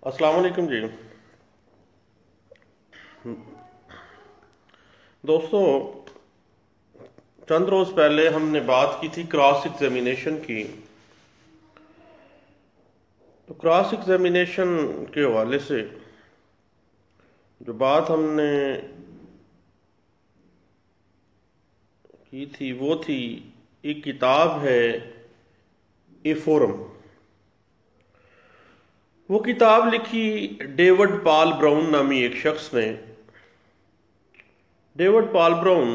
السلام علیکم جی دوستو، چند روز پہلے ہم نے بات کی تھی کراس ایگزامینیشن کی. تو کراس ایگزامینیشن کے حوالے سے جو بات ہم نے کی تھی وہ تھی ایک کتاب ہے اے فورم. وہ کتاب لکھی ڈیوڈ پال براؤن نامی ایک شخص نے. ڈیوڈ پال براؤن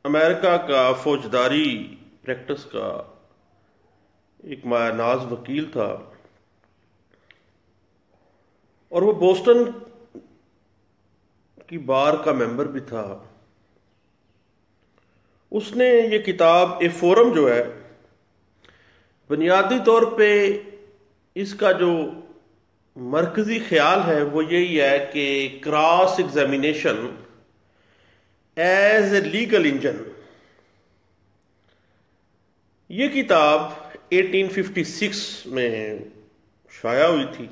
امریکہ کا فوجداری پریکٹس کا ایک مایہ ناز وکیل تھا، اور وہ بوسٹن کی بار کا ممبر بھی تھا. اس نے یہ کتاب اے فورم جو ہے، بنیادی طور پہ اس کا جو مرکزی خیال ہے وہ یہی ہے کہ cross examination as a legal engine. یہ کتاب 1856 میں شائع ہوئی تھی.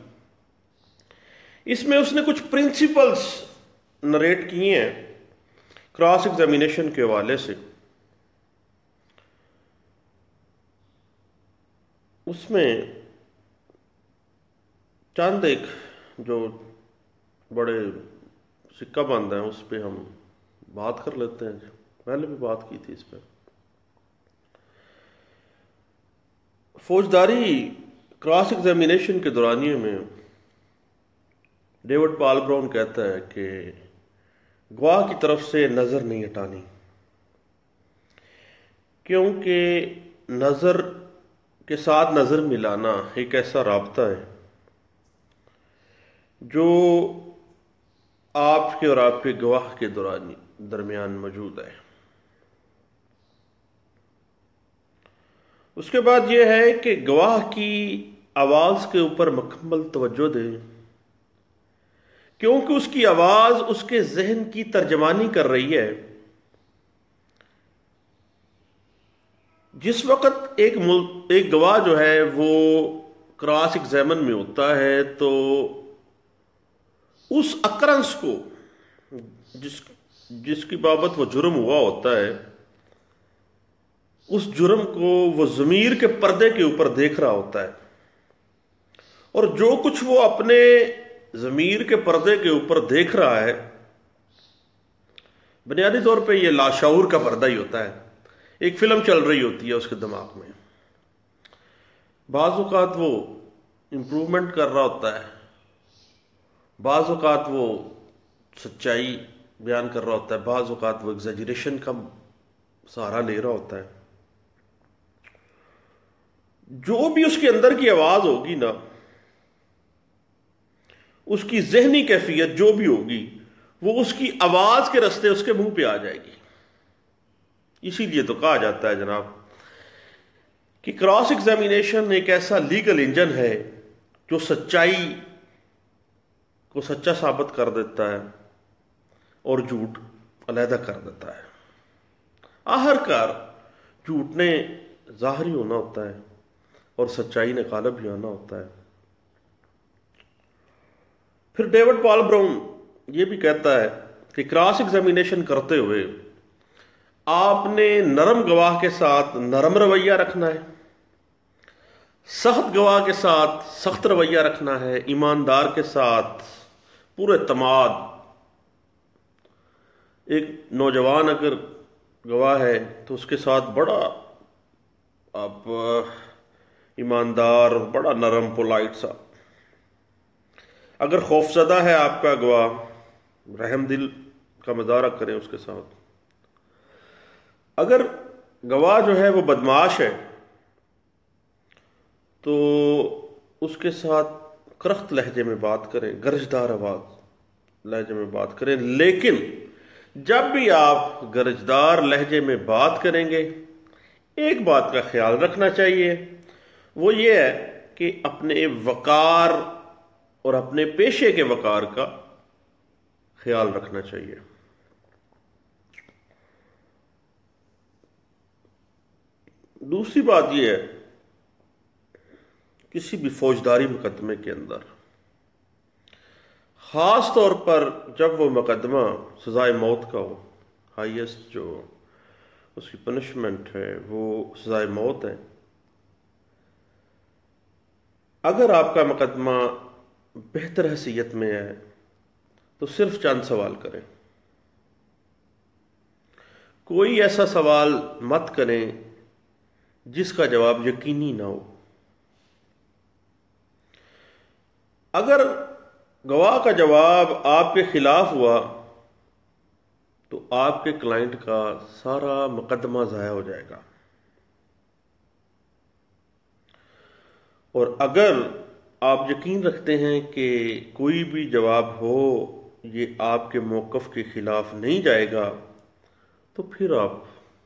اس میں اس نے کچھ پرنسپلز نریٹ کیے ہیں کراس ایگزامینیشن کے حوالے سے. اس میں چند ایک جو بڑے سکہ بند ہیں اس پہ ہم بات کر لیتے ہیں. پہلے بھی بات کی تھی اس پہ. فوجداری کراس ایگزامینیشن کے دورانیے میں ڈیوڈ پال براؤن کہتا ہے کہ گواہ کی طرف سے نظر نہیں ہٹانی، کیونکہ نظر کے ساتھ نظر ملانا ایک ایسا رابطہ ہے جو آپ کے اور آپ کے گواہ کے درمیان موجود ہے. اس کے بعد یہ ہے کہ گواہ کی آواز کے اوپر مکمل توجہ دیں، کیونکہ اس کی آواز اس کے ذہن کی ترجمانی کر رہی ہے. جس وقت ایک گواہ جو ہے وہ کراس ایگزامن میں ہوتا ہے تو اس اکرنس کو جس کی بابت وہ جرم ہوا ہوتا ہے، اس جرم کو وہ ضمیر کے پردے کے اوپر دیکھ رہا ہوتا ہے، اور جو کچھ وہ اپنے ضمیر کے پردے کے اوپر دیکھ رہا ہے بنیادی طور پہ یہ لاشعور کا پردہ ہی ہوتا ہے. ایک فلم چل رہی ہوتی ہے اس کے دماغ میں. بعض اوقات وہ امپروومنٹ کر رہا ہوتا ہے، بعض اوقات وہ سچائی بیان کر رہا ہوتا ہے، بعض اوقات وہ ایگزیجریشن کا سہارا لے رہا ہوتا ہے. جو بھی اس کے اندر کی آواز ہوگی نا، اس کی ذہنی کیفیت جو بھی ہوگی وہ اس کی آواز کے رستے اس کے منہ پہ آ جائے گی. اسی لیے تو کہا جاتا ہے جناب کہ کراس ایگزامینیشن ایک ایسا لیگل انجن ہے جو سچائی کو سچا ثابت کر دیتا ہے اور جھوٹ علیحدہ کر دیتا ہے. آخرکار جھوٹ نے ظاہری ہونا ہوتا ہے اور سچائی نے غالب بھی آنا ہوتا ہے. پھر ڈیوڈ پال براؤن یہ بھی کہتا ہے کہ کراس ایگزامینیشن کرتے ہوئے آپ نے نرم گواہ کے ساتھ نرم رویہ رکھنا ہے، سخت گواہ کے ساتھ سخت رویہ رکھنا ہے، ایماندار کے ساتھ پورے اعتماد. ایک نوجوان اگر گواہ ہے تو اس کے ساتھ بڑا آپ ایماندار، بڑا نرم پولائٹ سا. اگر خوفزدہ ہے آپ کا گواہ، رحم دل کا مظاہرہ کریں اس کے ساتھ. اگر گواہ جو ہے وہ بدمعاش ہے تو اس کے ساتھ کرخت لہجے میں بات کریں، گرجدار آواز لہجے میں بات کریں. لیکن جب بھی آپ گرجدار لہجے میں بات کریں گے ایک بات کا خیال رکھنا چاہیے، وہ یہ ہے کہ اپنے وقار اور اپنے پیشے کے وقار کا خیال رکھنا چاہیے. دوسری بات یہ ہے کسی بھی فوجداری مقدمے کے اندر خاص طور پر جب وہ مقدمہ سزائے موت کا ہو، ہائیسٹ جو اس کی پنشمنٹ ہے وہ سزائے موت ہے، اگر آپ کا مقدمہ بہتر حیثیت میں ہے تو صرف چند سوال کریں، کوئی ایسا سوال مت کریں جس کا جواب یقینی نہ ہو۔ اگر گواہ کا جواب آپ کے خلاف ہوا تو آپ کے کلائنٹ کا سارا مقدمہ ضائع ہو جائے گا، اور اگر آپ یقین رکھتے ہیں کہ کوئی بھی جواب ہو یہ آپ کے موقف کے خلاف نہیں جائے گا تو پھر آپ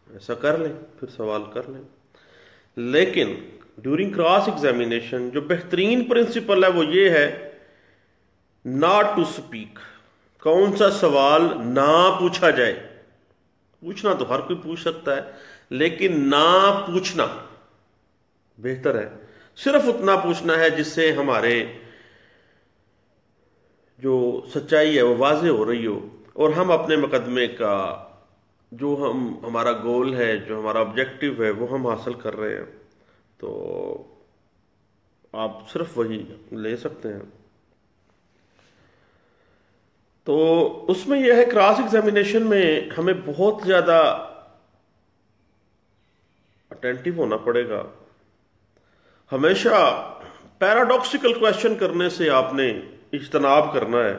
ایسا کر لیں، پھر سوال کر لیں۔ لیکن ڈیورنگ کراس ایگزامینیشن جو بہترین پرنسپل ہے وہ یہ ہے ناٹ ٹو سپیک، کون سا سوال نہ پوچھا جائے۔ پوچھنا تو ہر کوئی پوچھ سکتا ہے، لیکن نہ پوچھنا بہتر ہے۔ صرف اتنا پوچھنا ہے جس سے ہمارے جو سچائی ہے وہ واضح ہو رہی ہو، اور ہم اپنے مقدمے کا جو ہمارا گول ہے، جو ہمارا آبجیکٹو ہے وہ ہم حاصل کر رہے ہیں، تو آپ صرف وہی لے سکتے ہیں۔ تو اس میں یہ ہے کراس ایگزامینیشن میں ہمیں بہت زیادہ اٹینٹیو ہونا پڑے گا، ہمیشہ پیراڈاکسیکل کویشچن کرنے سے آپ نے اجتناب کرنا ہے،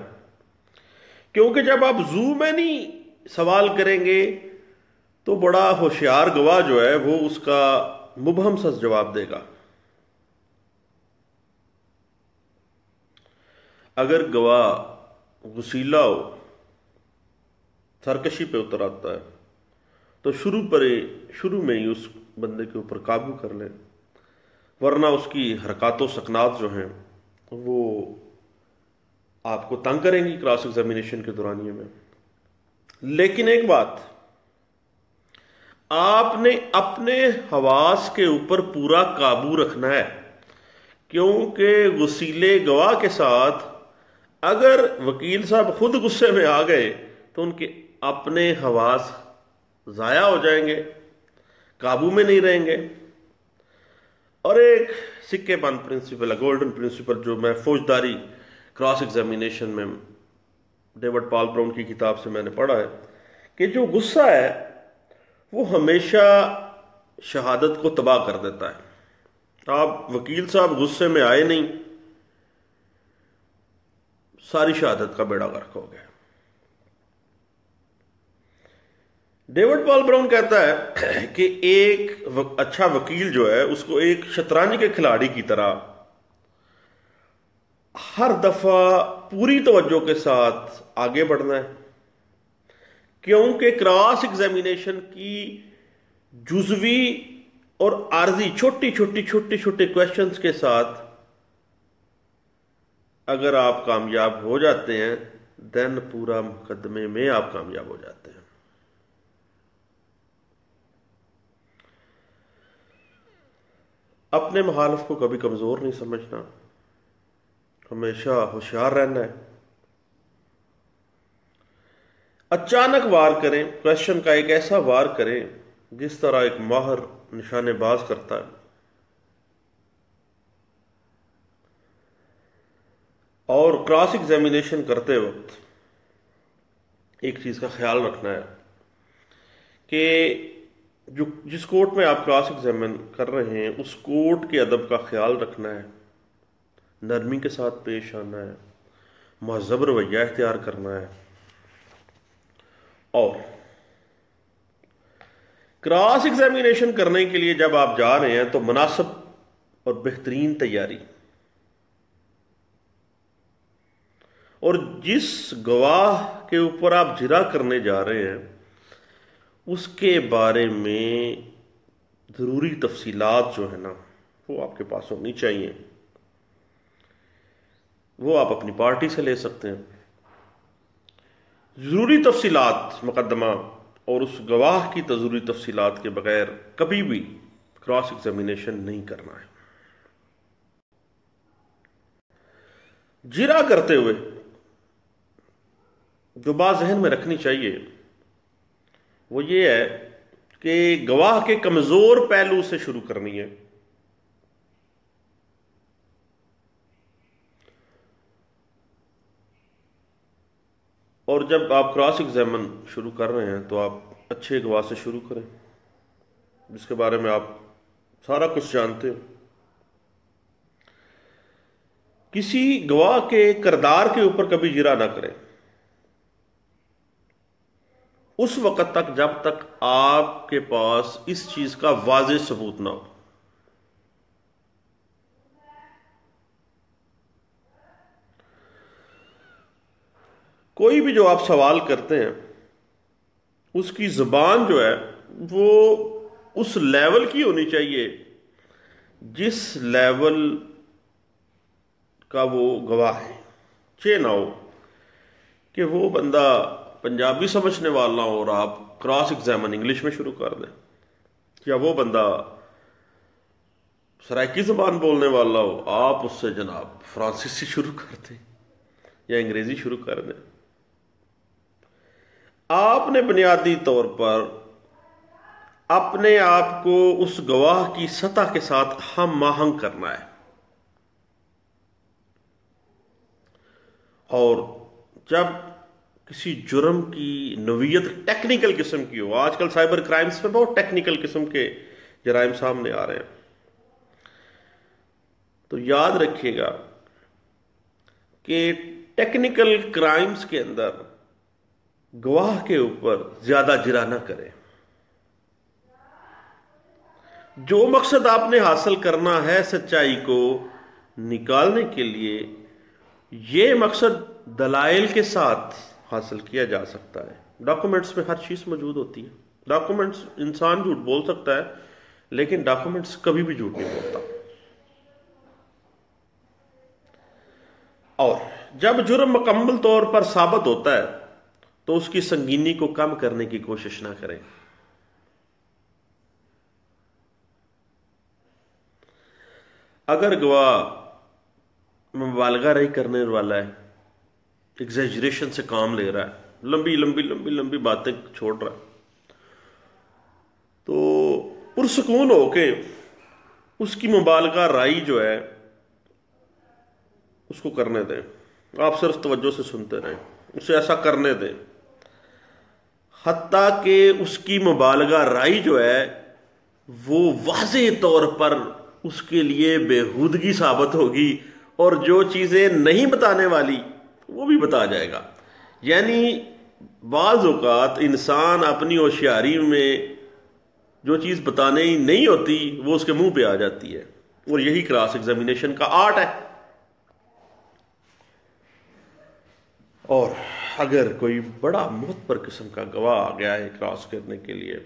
کیونکہ جب آپ زو میں نہیں سوال کریں گے تو بڑا ہوشیار گواہ جو ہے وہ اس کا مبہم سا جواب دے گا۔ اگر گواہ وسیلہ ہو، سرکشی پہ اتر آتا ہے تو شروع میں ہی اس بندے کے اوپر قابو کر لیں، ورنہ اس کی حرکات و سکنات جو ہیں وہ آپ کو تنگ کریں گی کراس ایگزامینیشن کے دورانیے میں۔ لیکن ایک بات، آپ نے اپنے حواس کے اوپر پورا قابو رکھنا ہے، کیونکہ وسیلے گواہ کے ساتھ اگر وکیل صاحب خود غصے میں آ گئے تو ان کے اپنے حواس ضائع ہو جائیں گے، قابو میں نہیں رہیں گے۔ اور ایک سکے بند پرنسپل ہے، گولڈن پرنسپل، جو میں فوجداری کراس ایگزامینیشن میں ڈیوڈ پال براؤن کی کتاب سے میں نے پڑھا ہے، کہ جو غصہ ہے وہ ہمیشہ شہادت کو تباہ کر دیتا ہے۔ آپ وکیل صاحب غصے میں آئے نہیں، ساری شہادت کا بیڑا غرق ہو گیا۔ ڈیوڈ پال براؤن کہتا ہے کہ ایک اچھا وکیل جو ہے اس کو ایک شطرنج کے کھلاڑی کی طرح ہر دفعہ پوری توجہ کے ساتھ آگے بڑھنا ہے، کیونکہ کراس ایگزامینیشن کی جزوی اور عارضی چھوٹی چھوٹی کویشچنز کے ساتھ اگر آپ کامیاب ہو جاتے ہیں دین پورا مقدمے میں آپ کامیاب ہو جاتے ہیں۔ اپنے مخالف کو کبھی کمزور نہیں سمجھنا، ہمیشہ ہوشیار رہنا ہے۔ اچانک وار کریں، کویشچن کا ایک ایسا وار کریں جس طرح ایک ماہر نشانے باز کرتا ہے، اور کراس ایگزامینیشن کرتے وقت ایک چیز کا خیال رکھنا ہے کہ جس کورٹ میں آپ کراس ایگزامن کر رہے ہیں اس کورٹ کے ادب کا خیال رکھنا ہے، نرمی کے ساتھ پیش آنا ہے، مہذب رویہ اختیار کرنا ہے، اور کراس ایگزامینیشن کرنے کے لیے جب آپ جا رہے ہیں تو مناسب اور بہترین تیاری، اور جس گواہ کے اوپر آپ جرا کرنے جا رہے ہیں اس کے بارے میں ضروری تفصیلات جو ہے نا وہ آپ کے پاس ہونی چاہیے، وہ آپ اپنی پارٹی سے لے سکتے ہیں۔ ضروری تفصیلات مقدمہ اور اس گواہ کی ضروری تفصیلات کے بغیر کبھی بھی کراس ایگزامینیشن نہیں کرنا ہے۔ جرا کرتے ہوئے جو بات ذہن میں رکھنی چاہیے وہ یہ ہے کہ گواہ کے کمزور پہلو سے شروع کرنی ہے. اور جب آپ کراس ایگزامن شروع کر رہے ہیں تو آپ اچھے گواہ سے شروع کریں جس کے بارے میں آپ سارا کچھ جانتے ہو. کسی گواہ کے کردار کے اوپر کبھی جرا نہ کریں اس وقت تک جب تک آپ کے پاس اس چیز کا واضح ثبوت نہ ہو. کوئی بھی جو آپ سوال کرتے ہیں اس کی زبان جو ہے وہ اس لیول کی ہونی چاہیے جس لیول کا وہ گواہ ہے. چہ نہ ہو کہ وہ بندہ پنجابی سمجھنے والا ہو اور آپ کراس ایگزامن انگلش میں شروع کر دیں، یا وہ بندہ سرائکی زبان بولنے والا ہو آپ اس سے جناب فرانسیسی شروع کر دیں یا انگریزی شروع کر دیں. آپ نے بنیادی طور پر اپنے آپ کو اس گواہ کی سطح کے ساتھ ہم آہنگ کرنا ہے. اور جب کسی جرم کی نوعیت ٹیکنیکل قسم کی ہو، آج کل سائبر کرائمز میں بہت ٹیکنیکل قسم کے جرائم سامنے آ رہے ہیں، تو یاد رکھیے گا کہ ٹیکنیکل کرائمز کے اندر گواہ کے اوپر زیادہ جرا نہ کریں. جو مقصد آپ نے حاصل کرنا ہے سچائی کو نکالنے کے لیے، یہ مقصد دلائل کے ساتھ حاصل کیا جا سکتا ہے. ڈاکومنٹس میں ہر چیز موجود ہوتی ہے. ڈاکومنٹس انسان جھوٹ بول سکتا ہے لیکن ڈاکومنٹس کبھی بھی جھوٹ نہیں بولتا. اور جب جرم مکمل طور پر ثابت ہوتا ہے تو اس کی سنگینی کو کم کرنے کی کوشش نہ کریں. اگر گواہ مبالغہ رہی کرنے والا ہے، ایگزیجریشن سے کام لے رہا ہے، لمبی لمبی لمبی لمبی باتیں چھوڑ رہا ہے، تو پرسکون ہو کے اس کی مبالغہ رائی جو ہے اس کو کرنے دیں. آپ صرف توجہ سے سنتے رہیں، اسے ایسا کرنے دیں حتیٰ کہ اس کی مبالغہ رائی جو ہے وہ واضح طور پر اس کے لیے بےہودگی ثابت ہوگی اور جو چیزیں نہیں بتانے والی وہ بھی بتا جائے گا. یعنی بعض اوقات انسان اپنی ہوشیاری میں جو چیز بتانے ہی نہیں ہوتی وہ اس کے منہ پہ آ جاتی ہے، اور یہی کراس ایگزامینیشن کا آرٹ ہے. اور اگر کوئی بڑا معتبر قسم کا گواہ آ گیا ہے کراس کرنے کے لیے،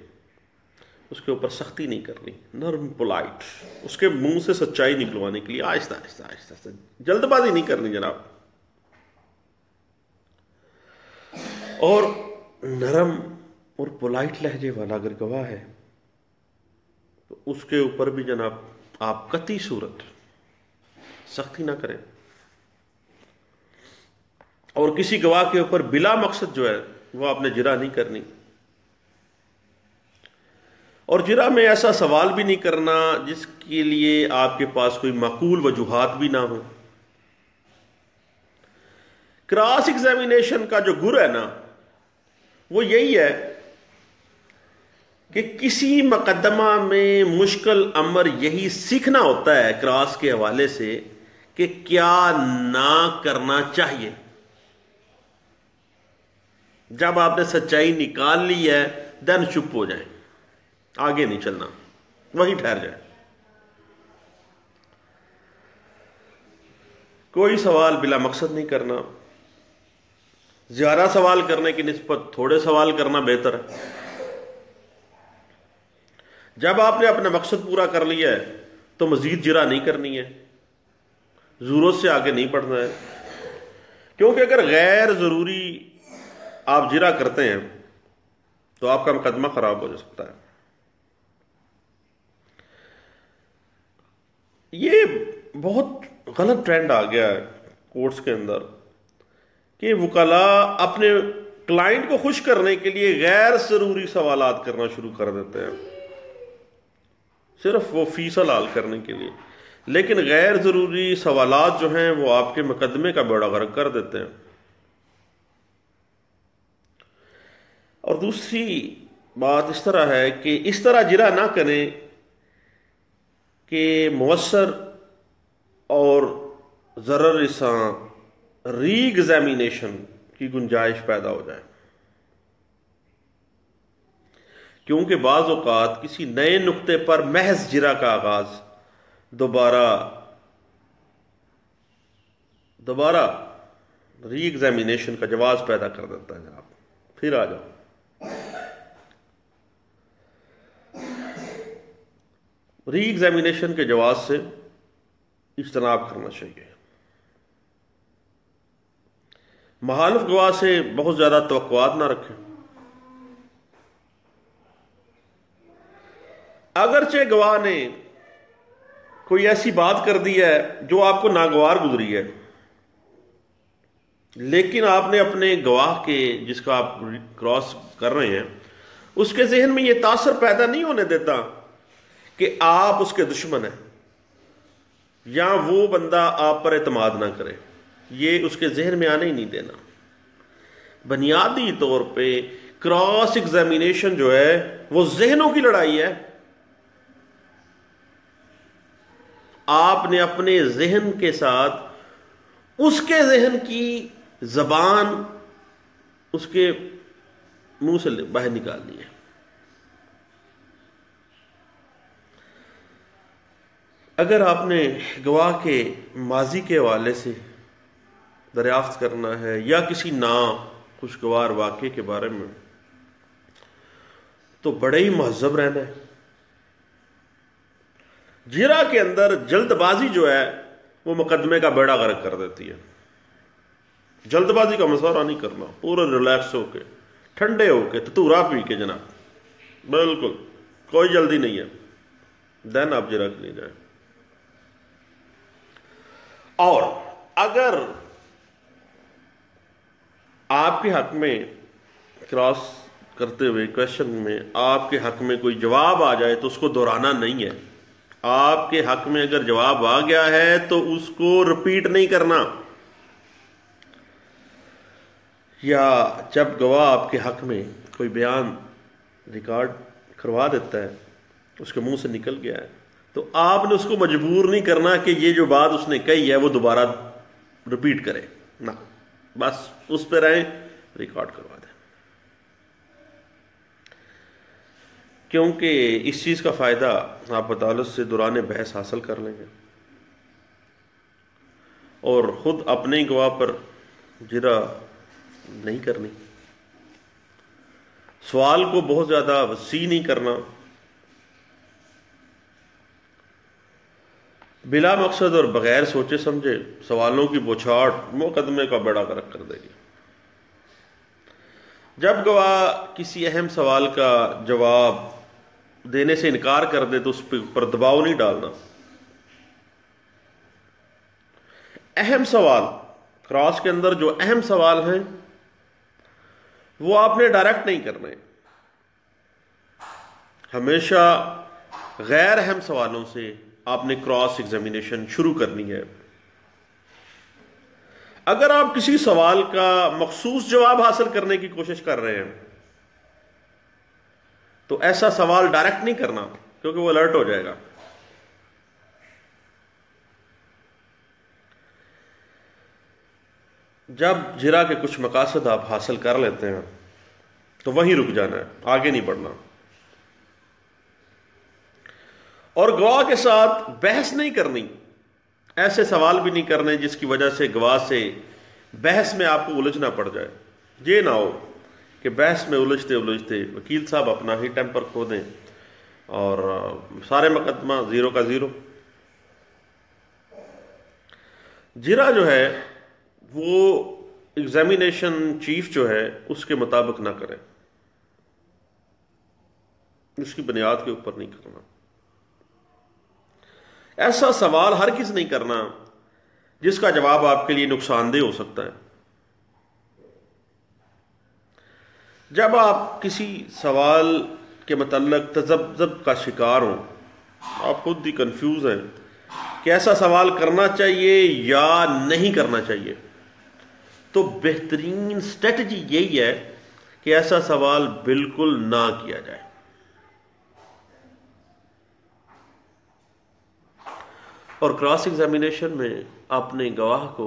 اس کے اوپر سختی نہیں کرنی، نرم پولائٹ اس کے منہ سے سچائی نکلوانے کے لیے آہستہ آہستہ آہستہ آہستہ، جلد بازی نہیں کرنی جناب. اور نرم اور پولائٹ لہجے والا اگر گواہ ہے تو اس کے اوپر بھی جناب آپ قطعی صورت سختی نہ کریں. اور کسی گواہ کے اوپر بلا مقصد جو ہے وہ آپ نے جرا نہیں کرنی. اور جرا میں ایسا سوال بھی نہیں کرنا جس کے لیے آپ کے پاس کوئی معقول وجوہات بھی نہ ہو. کراس ایگزامینیشن کا جو گر ہے نا وہ یہی ہے کہ کسی مقدمہ میں مشکل امر یہی سیکھنا ہوتا ہے کراس کے حوالے سے کہ کیا نہ کرنا چاہیے. جب آپ نے سچائی نکال لی ہے دین چپ ہو جائیں، آگے نہیں چلنا، وہیں ٹھہر جائیں. کوئی سوال بلا مقصد نہیں کرنا. زیادہ سوال کرنے کی نسبت تھوڑے سوال کرنا بہتر ہے. جب آپ نے اپنا مقصد پورا کر لیا ہے تو مزید جرا نہیں کرنی ہے، ضرورت سے آگے نہیں پڑھنا ہے. کیونکہ اگر غیر ضروری آپ جرا کرتے ہیں تو آپ کا مقدمہ خراب ہو سکتا ہے. یہ بہت غلط ٹرینڈ آ گیا ہے کورٹس کے اندر کہ وکلاء اپنے کلائنٹ کو خوش کرنے کے لیے غیر ضروری سوالات کرنا شروع کر دیتے ہیں، صرف وہ فیس حلال کرنے کے لیے، لیکن غیر ضروری سوالات جو ہیں وہ آپ کے مقدمے کا بیڑا غرق کر دیتے ہیں۔ اور دوسری بات اس طرح ہے کہ اس طرح جرا نہ کریں کہ مؤثر اور ضرر رساں ری ایگزامینیشن کی گنجائش پیدا ہو جائے، کیونکہ بعض اوقات کسی نئے نقطے پر محض جرا کا آغاز دوبارہ ری ایگزامینیشن کا جواز پیدا کر دیتا ہے۔ جناب پھر آ جاؤ، ری ایگزامینیشن کے جواز سے اجتناب کرنا چاہیے۔ مخالف گواہ سے بہت زیادہ توقعات نہ رکھیں، اگرچہ گواہ نے کوئی ایسی بات کر دی ہے جو آپ کو ناگوار گزری ہے، لیکن آپ نے اپنے گواہ کے جس کا آپ کراس کر رہے ہیں اس کے ذہن میں یہ تاثر پیدا نہیں ہونے دیتا کہ آپ اس کے دشمن ہیں یا وہ بندہ آپ پر اعتماد نہ کرے، یہ اس کے ذہن میں آنے ہی نہیں دینا۔ بنیادی طور پہ کراس ایگزامینیشن جو ہے وہ ذہنوں کی لڑائی ہے۔ آپ نے اپنے ذہن کے ساتھ اس کے ذہن کی زبان اس کے منہ سے باہر نکالنی ہے۔ اگر آپ نے گواہ کے ماضی کے حوالے سے دریافت کرنا ہے یا کسی خوشگوار واقعے کے بارے میں، تو بڑے ہی مہذب رہنا ہے۔ جرا کے اندر جلد بازی جو ہے وہ مقدمے کا بیڑا غرق کر دیتی ہے۔ جلد بازی کا مظاہرہ نہیں کرنا، پورا ریلیکس ہو کے، ٹھنڈے ہو کے، تتورا پی کے، جناب بالکل کوئی جلدی نہیں ہے، دین آپ جرا کے لیے جائیں۔ اور اگر آپ کے حق میں کراس کرتے ہوئے کویشچن میں آپ کے حق میں کوئی جواب آ جائے تو اس کو دہرانا نہیں ہے۔ آپ کے حق میں اگر جواب آ گیا ہے تو اس کو رپیٹ نہیں کرنا، یا جب گواہ آپ کے حق میں کوئی بیان ریکارڈ کروا دیتا ہے، اس کے منہ سے نکل گیا ہے، تو آپ نے اس کو مجبور نہیں کرنا کہ یہ جو بات اس نے کہی ہے وہ دوبارہ رپیٹ کرے، نہ، بس اس پہ رہیں، ریکارڈ کروا دیں، کیونکہ اس چیز کا فائدہ آپ عدالت سے دوران بحث حاصل کر لیں گے، اور خود اپنے گواہ پر جرا نہیں کرنی، سوال کو بہت زیادہ وسیع نہیں کرنا، بلا مقصد اور بغیر سوچے سمجھے سوالوں کی بوچھاڑ مقدمے کا بیڑا غرق کر دے گی۔ جب گواہ کسی اہم سوال کا جواب دینے سے انکار کر دے تو اس پر دباؤ نہیں ڈالنا۔ اہم سوال، کراس کے اندر جو اہم سوال ہیں وہ آپ نے ڈائریکٹ نہیں کرنے، ہمیشہ غیر اہم سوالوں سے آپ نے کراس ایگزامینیشن شروع کرنی ہے۔ اگر آپ کسی سوال کا مخصوص جواب حاصل کرنے کی کوشش کر رہے ہیں تو ایسا سوال ڈائریکٹ نہیں کرنا، کیونکہ وہ الرٹ ہو جائے گا۔ جب جرا کے کچھ مقاصد آپ حاصل کر لیتے ہیں تو وہیں رک جانا ہے، آگے نہیں بڑھنا، اور گواہ کے ساتھ بحث نہیں کرنی، ایسے سوال بھی نہیں کرنے جس کی وجہ سے گواہ سے بحث میں آپ کو الجھنا پڑ جائے۔ یہ نہ ہو کہ بحث میں الجھتے الجھتے وکیل صاحب اپنا ہی ٹیمپر کھو دیں اور سارے مقدمہ زیرو کا زیرو۔ جرا جو ہے وہ ایگزامینیشن چیف جو ہے اس کے مطابق نہ کریں، اس کی بنیاد کے اوپر نہیں کرنا، ایسا سوال ہرگز نہیں کرنا جس کا جواب آپ کے لیے نقصان دہ ہو سکتا ہے۔ جب آپ کسی سوال کے متعلق تذبذب کا شکار ہوں، آپ خود ہی کنفیوز ہیں کہ ایسا سوال کرنا چاہیے یا نہیں کرنا چاہیے، تو بہترین اسٹریٹجی یہی ہے کہ ایسا سوال بالکل نہ کیا جائے۔ اور کراس ایگزامینیشن میں اپنے گواہ کو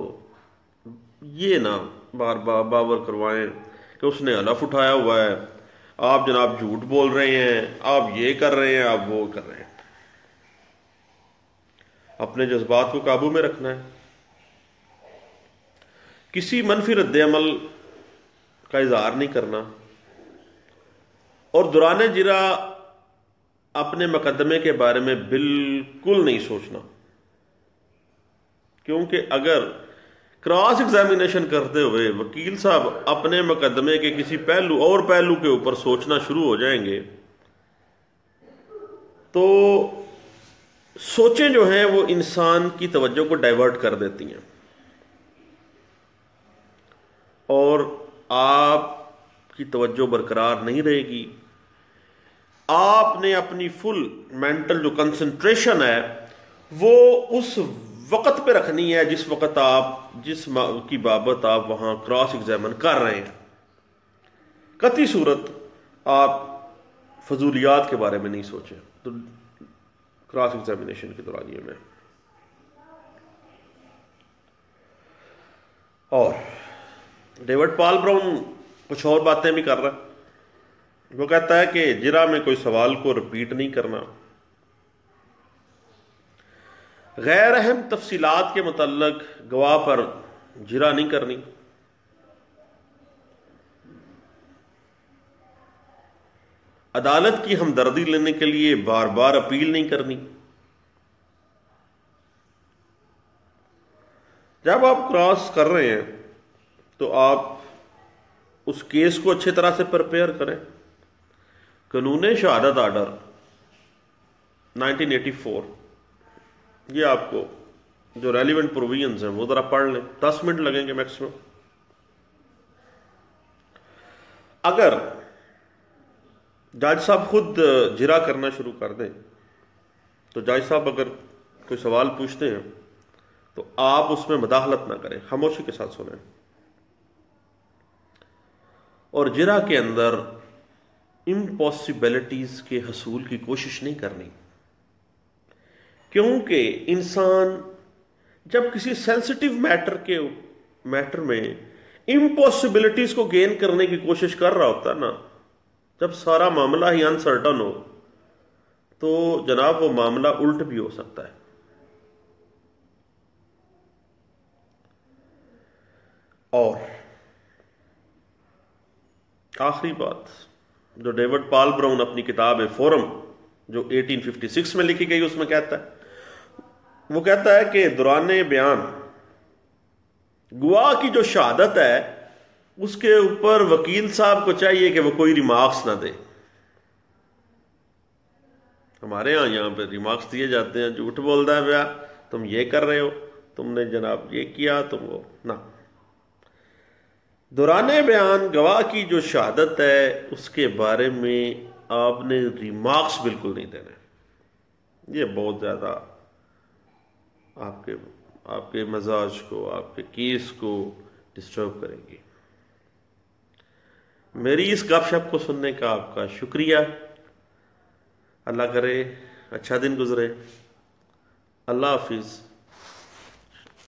یہ نہ بار بار باور کروائیں کہ اس نے حلف اٹھایا ہوا ہے، آپ جناب جھوٹ بول رہے ہیں، آپ یہ کر رہے ہیں، آپ وہ کر رہے ہیں۔ اپنے جذبات کو قابو میں رکھنا ہے، کسی منفی رد عمل کا اظہار نہیں کرنا، اور دوران جرا اپنے مقدمے کے بارے میں بالکل نہیں سوچنا، کیونکہ اگر کراس ایگزامینیشن کرتے ہوئے وکیل صاحب اپنے مقدمے کے کسی پہلو کے اوپر سوچنا شروع ہو جائیں گے تو سوچیں جو ہیں وہ انسان کی توجہ کو ڈائیورٹ کر دیتی ہیں، اور آپ کی توجہ برقرار نہیں رہے گی۔ آپ نے اپنی فل مینٹل جو کنسنٹریشن ہے وہ اس وقت پہ رکھنی ہے جس وقت جس کی بابت آپ وہاں کراس ایگزامن کر رہے ہیں۔ قطعی صورت آپ فضولیات کے بارے میں نہیں سوچیں تو کراس ایگزامینیشن کے دوران یہ میں۔ اور ڈیوڈ پال براؤن کچھ اور باتیں بھی کر رہا ہے۔ وہ کہتا ہے کہ جرا میں کوئی سوال کو رپیٹ نہیں کرنا، غیر اہم تفصیلات کے متعلق گواہ پر جرا نہیں کرنی، عدالت کی ہمدردی لینے کے لیے بار بار اپیل نہیں کرنی۔ جب آپ کراس کر رہے ہیں تو آپ اس کیس کو اچھی طرح سے پریپیئر کریں۔ قانون شہادت آرڈر 1984، یہ آپ کو جو ریلیونٹ پروویژنز ہیں وہ ذرا پڑھ لیں، 10 منٹ لگیں گے میکسیمم۔ اگر جج صاحب خود جرا کرنا شروع کر دیں تو جج صاحب اگر کوئی سوال پوچھتے ہیں تو آپ اس میں مداخلت نہ کریں، خاموشی کے ساتھ سنیں، اور جرا کے اندر امپاسبلٹیز کے حصول کی کوشش نہیں کرنی، کیونکہ انسان جب کسی سینسٹیو میٹر میں امپاسبلٹیز کو گین کرنے کی کوشش کر رہا ہوتا ہے نا، جب سارا معاملہ ہی انسرٹن ہو تو جناب وہ معاملہ الٹ بھی ہو سکتا ہے۔ اور آخری بات جو ڈیوڈ پال براؤن اپنی کتاب ہے فورم جو 1856 میں لکھی گئی اس میں کہتا ہے، وہ کہتا ہے کہ دوران بیان گواہ کی جو شہادت ہے اس کے اوپر وکیل صاحب کو چاہیے کہ وہ کوئی ریمارکس نہ دے۔ ہمارے یہاں پہ ریمارکس دیے جاتے ہیں، جھوٹ بولتا ہے بیا، تم یہ کر رہے ہو، تم نے جناب یہ کیا، تم وہ نہ۔ دوران بیان گواہ کی جو شہادت ہے اس کے بارے میں آپ نے ریمارکس بالکل نہیں دینے، یہ بہت زیادہ آپ کے مزاج کو، آپ کے کیس کو ڈسٹرب کریں گی۔ میری اس گپ شپ کو سننے کا آپ کا شکریہ۔ اللہ کرے اچھا دن گزرے۔ اللہ حافظ۔